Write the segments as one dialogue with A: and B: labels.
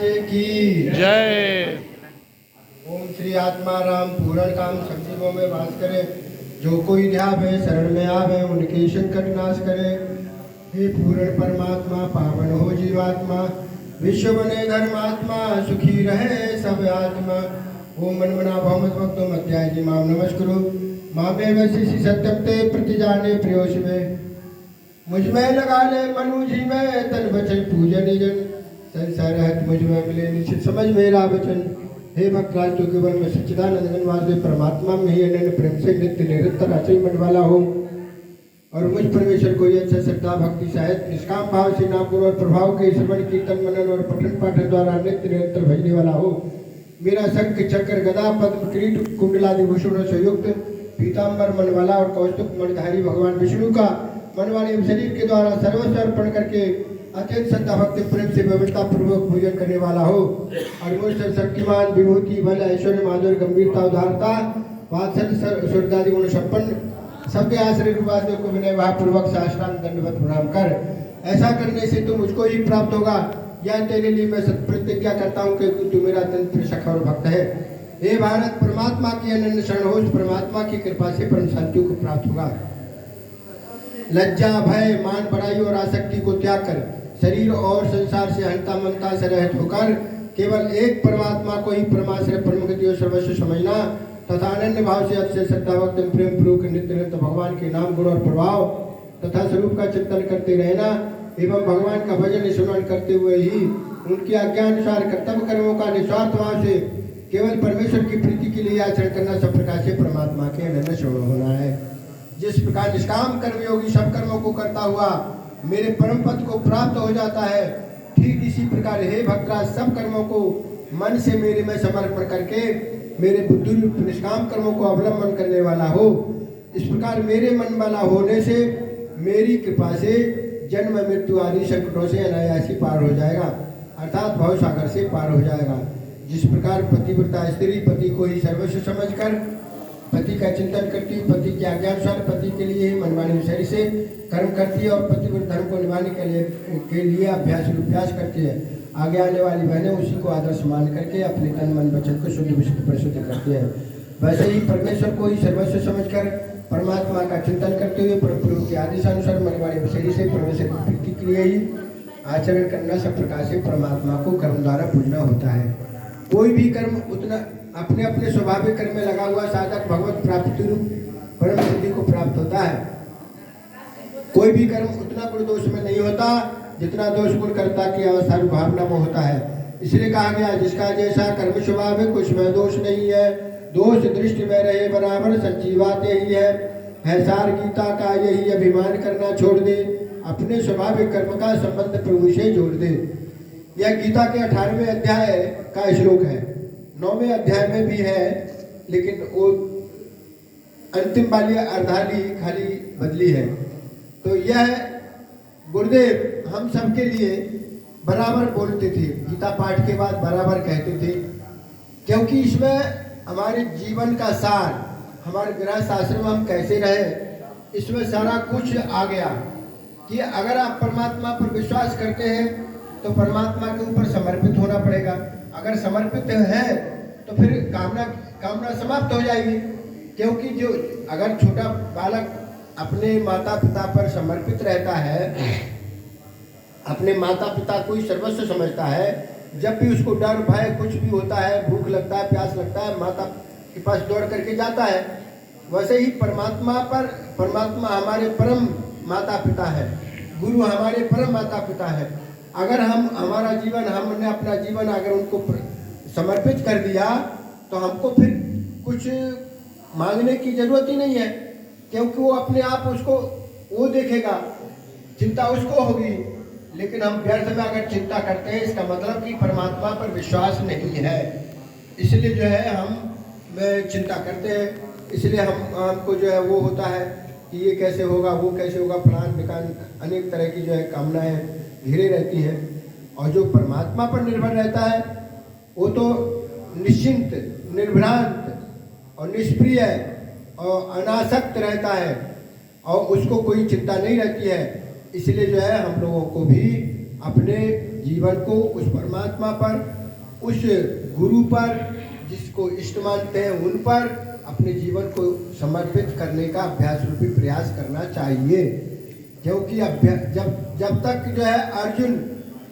A: की
B: जय।
A: ओम श्री आत्मा राम पूर्ण काम सब जीवों में वास करे। जो कोई ध्यावे शरण में आवे उनके संकट नाश करे। हे पूर्ण परमात्मा पावन हो जीवात्मा। विश्व बने धर्मात्मा सुखी रहे सब आत्मा। ओम मन मना भवमत भक्तो अध्याय जी माम नमस्कुरु। मामे वैसी सत्यम ते प्रति जाने प्रियोश में। मुझ में लगा ले मनु जी में तन वचन पूजन जन। संसार हत मुझ में मिले निश्चित समझ मेरा वचन। हे भक्तराज तो केवल में सच्चिदानंद वासुदेव परमात्मा में ही अनन्य प्रेम से नित्य निरंतर आचरण मन वाला हो और मुझ परमेश्वर को अच्छा श्रद्धा भक्ति सहित निष्काम भाव से नाम गुण और प्रभाव के श्रवण कीर्तन मनन और पठन पाठन द्वारा नित्य निरंतर भजने वाला हो। मेरा शंख चक्र गदा पद्म किरीट कुंडलादि भूषणों से युक्त पीताम्बर मन वाला और कौस्तुभ मनधारी भगवान विष्णु का मन वाले शरीर के द्वारा सर्वस्व अर्पण करके अत्यंत श्रद्धा भक्ति प्रेम से व्यवस्था पूर्वक पूजन करने वाला हो और मुझ शक्तिमान विभूति बल ऐश्वर्य माधुर्य गंभीरता उदारता वात्सल्य स्वर्गादि गुण संपन्न सबके आश्रय रूपासों को विनय भावपूर्वक साष्टांग दंडवत प्रणाम कर। ऐसा करने से तो मुझको ही प्राप्त होगा। यह तेरे लिए मैं सत्प्रतिज्ञा करता हूँ क्योंकि तू मेरा अत्यंत सखा और भक्त है। हे भारत परमात्मा की अनन्य शरण हो परमात्मा की कृपा से परम शांति को प्राप्त होगा। लज्जा भय मान बड़ाई और आसक्ति को त्याग कर शरीर और संसार से हंता मनता से रहित होकर केवल एक परमात्मा को ही परमाश्रय परमगति और सर्वस्व समझना तथा अनन्य भाव से अक्षय श्रद्धा भक्ति प्रेम पूर्वक नित्य निरंतर भगवान के नाम गुण और प्रभाव तथा स्वरूप का चिंतन करते रहना एवं भगवान का भजन स्मरण करते हुए ही उनकी आज्ञानुसार कर्तव्य कर्मों का निस्वार्थ भाव से केवल परमेश्वर की प्रीति के लिए आचरण करना सब प्रकार से परमात्मा के अनन्य शरण होना है। जिस प्रकार निष्काम कर्मयोगी सब कर्मों को करता हुआ मेरे परम पद को प्राप्त हो जाता है, ठीक इसी प्रकार हे भक्तराज सब कर्मों को मन से मेरे में समर्पण करके मेरे बुद्धि निष्काम कर्मों को अवलंबन करने वाला हो। इस प्रकार मेरे मन वाला होने से मेरी कृपा से जन्म मृत्यु आदि संकटों से अनायासी पार हो जाएगा अर्थात भव सागर से पार हो जाएगा। जिस प्रकार पतिव्रता स्त्री पति को ही सर्वस्व समझकर पति का चिंतन करती है, पति के आज्ञानुसार पति के लिए ही मनमानी विषय से कर्म करती है और पतिव्रत धर्म को निभाने के लिए अभ्यास करती है। आगे आने वाली बहनें उसी को आदर्श मान करके अपने तन मन वचन को शुद्ध विशुद्ध परिशुद्ध करती है। वैसे ही परमेश्वर को ही सर्वस्व समझकर परमात्मा का चिंतन करते हुए प्रभु के आदेशानुसार मनमानी विषय से परमेश्वर की प्रीति के लिए ही आचरण करना सब प्रकार से परमात्मा को कर्म द्वारा पूजना होता है। कोई भी कर्म उतना अपने अपने स्वाभाविक कर्म में लगा हुआ साधक भगवत प्राप्ति रूप परम सिद्धि को प्राप्त होता है। कोई भी कर्म उतना गुण दोष में नहीं होता जितना दोष गुण कर्ता की अवस्था भावना में होता है। इसलिए कहा गया जिसका जैसा कर्म स्वभाव है कुछ में दोष नहीं है। दोष दृष्टि में रहे बराबर सच्ची बात यही है सार गीता का यही अभिमान करना छोड़ दे अपने स्वाभाविक कर्म का संबंध प्रभु से जोड़ दे। यह गीता के 18वें अध्याय का श्लोक है। 9वें अध्याय में भी है लेकिन वो अंतिम वाली अर्धाली खाली बदली है। तो यह गुरुदेव हम सबके लिए बराबर बोलते थे, गीता पाठ के बाद बराबर कहते थे क्योंकि इसमें हमारे जीवन का सार हमारे गृहस्थ आश्रम हम कैसे रहे इसमें सारा कुछ आ गया कि अगर आप परमात्मा पर विश्वास करते हैं तो परमात्मा के ऊपर समर्पित होना पड़ेगा। अगर समर्पित है तो फिर कामना समाप्त हो जाएगी क्योंकि जो अगर छोटा बालक अपने माता पिता पर समर्पित रहता है अपने माता पिता को ही सर्वस्व समझता है, जब भी उसको डर भय कुछ भी होता है भूख लगता है प्यास लगता है माता के पास दौड़ करके जाता है। वैसे ही परमात्मा हमारे परम माता पिता है, गुरु हमारे परम माता पिता है। अगर हमने अपना जीवन अगर उनको समर्पित कर दिया तो हमको फिर कुछ मांगने की जरूरत ही नहीं है क्योंकि वो अपने आप उसको वो देखेगा, चिंता उसको होगी। लेकिन हम व्यर्थ में अगर चिंता करते हैं इसका मतलब कि परमात्मा पर विश्वास नहीं है। इसलिए जो है हम चिंता करते हैं, इसलिए हमको जो है वो होता है कि ये कैसे होगा वो कैसे होगा, फलान ढिकान अनेक तरह की जो है कामनाएं घिरे रहती हैं। और जो परमात्मा पर निर्भर रहता है वो तो निश्चिंत निर्भ्रांत और निष्प्रिय और अनासक्त रहता है और उसको कोई चिंता नहीं रहती है। इसलिए जो है हम लोगों को भी अपने जीवन को उस परमात्मा पर, उस गुरु पर, जिसको इष्ट मानते हैं उन पर अपने जीवन को समर्पित करने का अभ्यास रूपी प्रयास करना चाहिए। क्योंकि जब तक जो है अर्जुन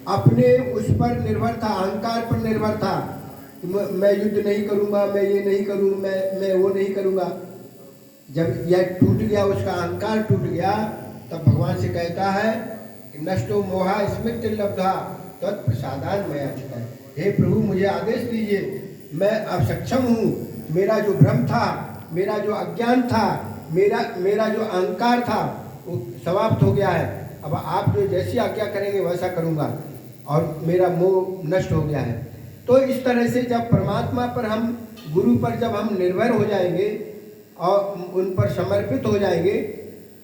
A: अपने उस पर निर्भर था, अहंकार पर निर्भर था, मैं युद्ध नहीं करूँगा, मैं ये नहीं करूँ, मैं वो नहीं करूँगा, जब यह टूट गया, उसका अहंकार टूट गया, तब भगवान से कहता है कि नष्टो मोहा स्मृति लब्धा तत्प्रसादान मया चितः। हे प्रभु, मुझे आदेश दीजिए, मैं अब सक्षम हूँ, मेरा जो भ्रम था, मेरा जो अज्ञान था, मेरा जो अहंकार था वो समाप्त हो गया है। अब आप जो जैसी आज्ञा करेंगे वैसा करूँगा और मेरा मोह नष्ट हो गया है। तो इस तरह से जब परमात्मा पर हम, गुरु पर जब हम निर्भर हो जाएंगे और उन पर समर्पित हो जाएंगे,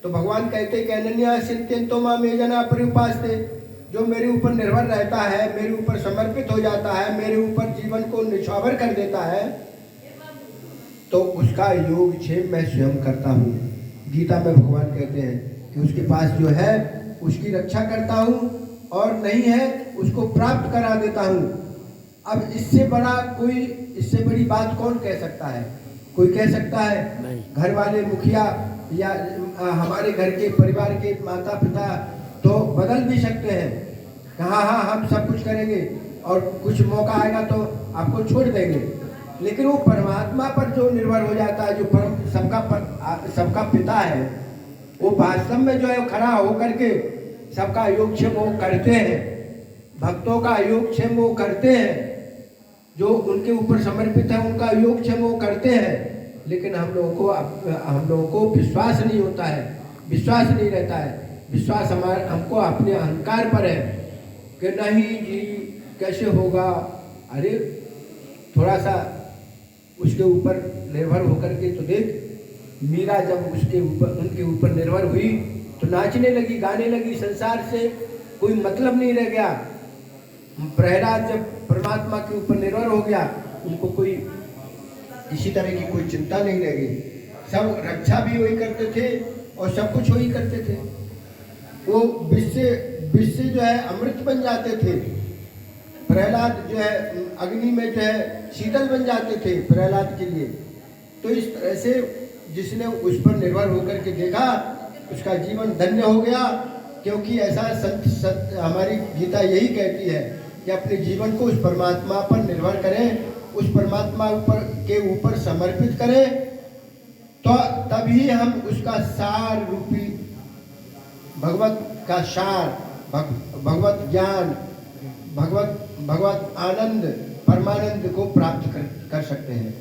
A: तो भगवान कहते हैं कि अनन्या चिंतयन्तो माम ये जना पर्युपासते, जो मेरे ऊपर निर्भर रहता है, मेरे ऊपर समर्पित हो जाता है, मेरे ऊपर जीवन को निछावर कर देता है, तो उसका योग क्षेम मैं स्वयं करता हूँ। गीता में भगवान कहते हैं कि उसके पास जो है उसकी रक्षा करता हूँ और नहीं है उसको प्राप्त करा देता हूँ। अब इससे बड़ी बात कौन कह सकता है? कोई कह सकता है? नहीं। घर वाले, मुखिया या हमारे घर के परिवार के माता पिता तो बदल भी सकते हैं, हाँ हाँ हम सब कुछ करेंगे और कुछ मौका आएगा तो आपको छोड़ देंगे। लेकिन वो परमात्मा पर जो निर्भर हो जाता है, जो सबका पिता है, वो वास्तव में जो है खड़ा होकर के सबका योगक्षेम वो करते हैं, भक्तों का योगक्षेम वो करते हैं, जो उनके ऊपर समर्पित है उनका योगक्षेम वो करते हैं। लेकिन हम लोगों को विश्वास नहीं होता है, विश्वास नहीं रहता है। विश्वास हमको अपने अहंकार पर है कि नहीं जी कैसे होगा, अरे थोड़ा सा उसके ऊपर निर्भर होकर के तो देख। मीरा जब उनके ऊपर निर्भर हुई तो नाचने लगी, गाने लगी, संसार से कोई मतलब नहीं रह गया। प्रहलाद जब परमात्मा के ऊपर निर्भर हो गया, उनको कोई किसी तरह की कोई चिंता नहीं रह गई, सब रक्षा भी वही करते थे और सब कुछ वही करते थे। वो विष से जो है अमृत बन जाते थे, प्रहलाद जो है अग्नि में जो है शीतल बन जाते थे प्रहलाद के लिए। तो इस तरह से जिसने उस पर निर्भर होकर के देखा उसका जीवन धन्य हो गया। क्योंकि ऐसा संत हमारी गीता यही कहती है कि अपने जीवन को उस परमात्मा पर निर्भर करें, उस परमात्मा के ऊपर समर्पित करें, तो तभी हम उसका सार रूपी भगवत का सार, भगवत ज्ञान, भगवत आनंद, परमानंद को प्राप्त कर सकते हैं।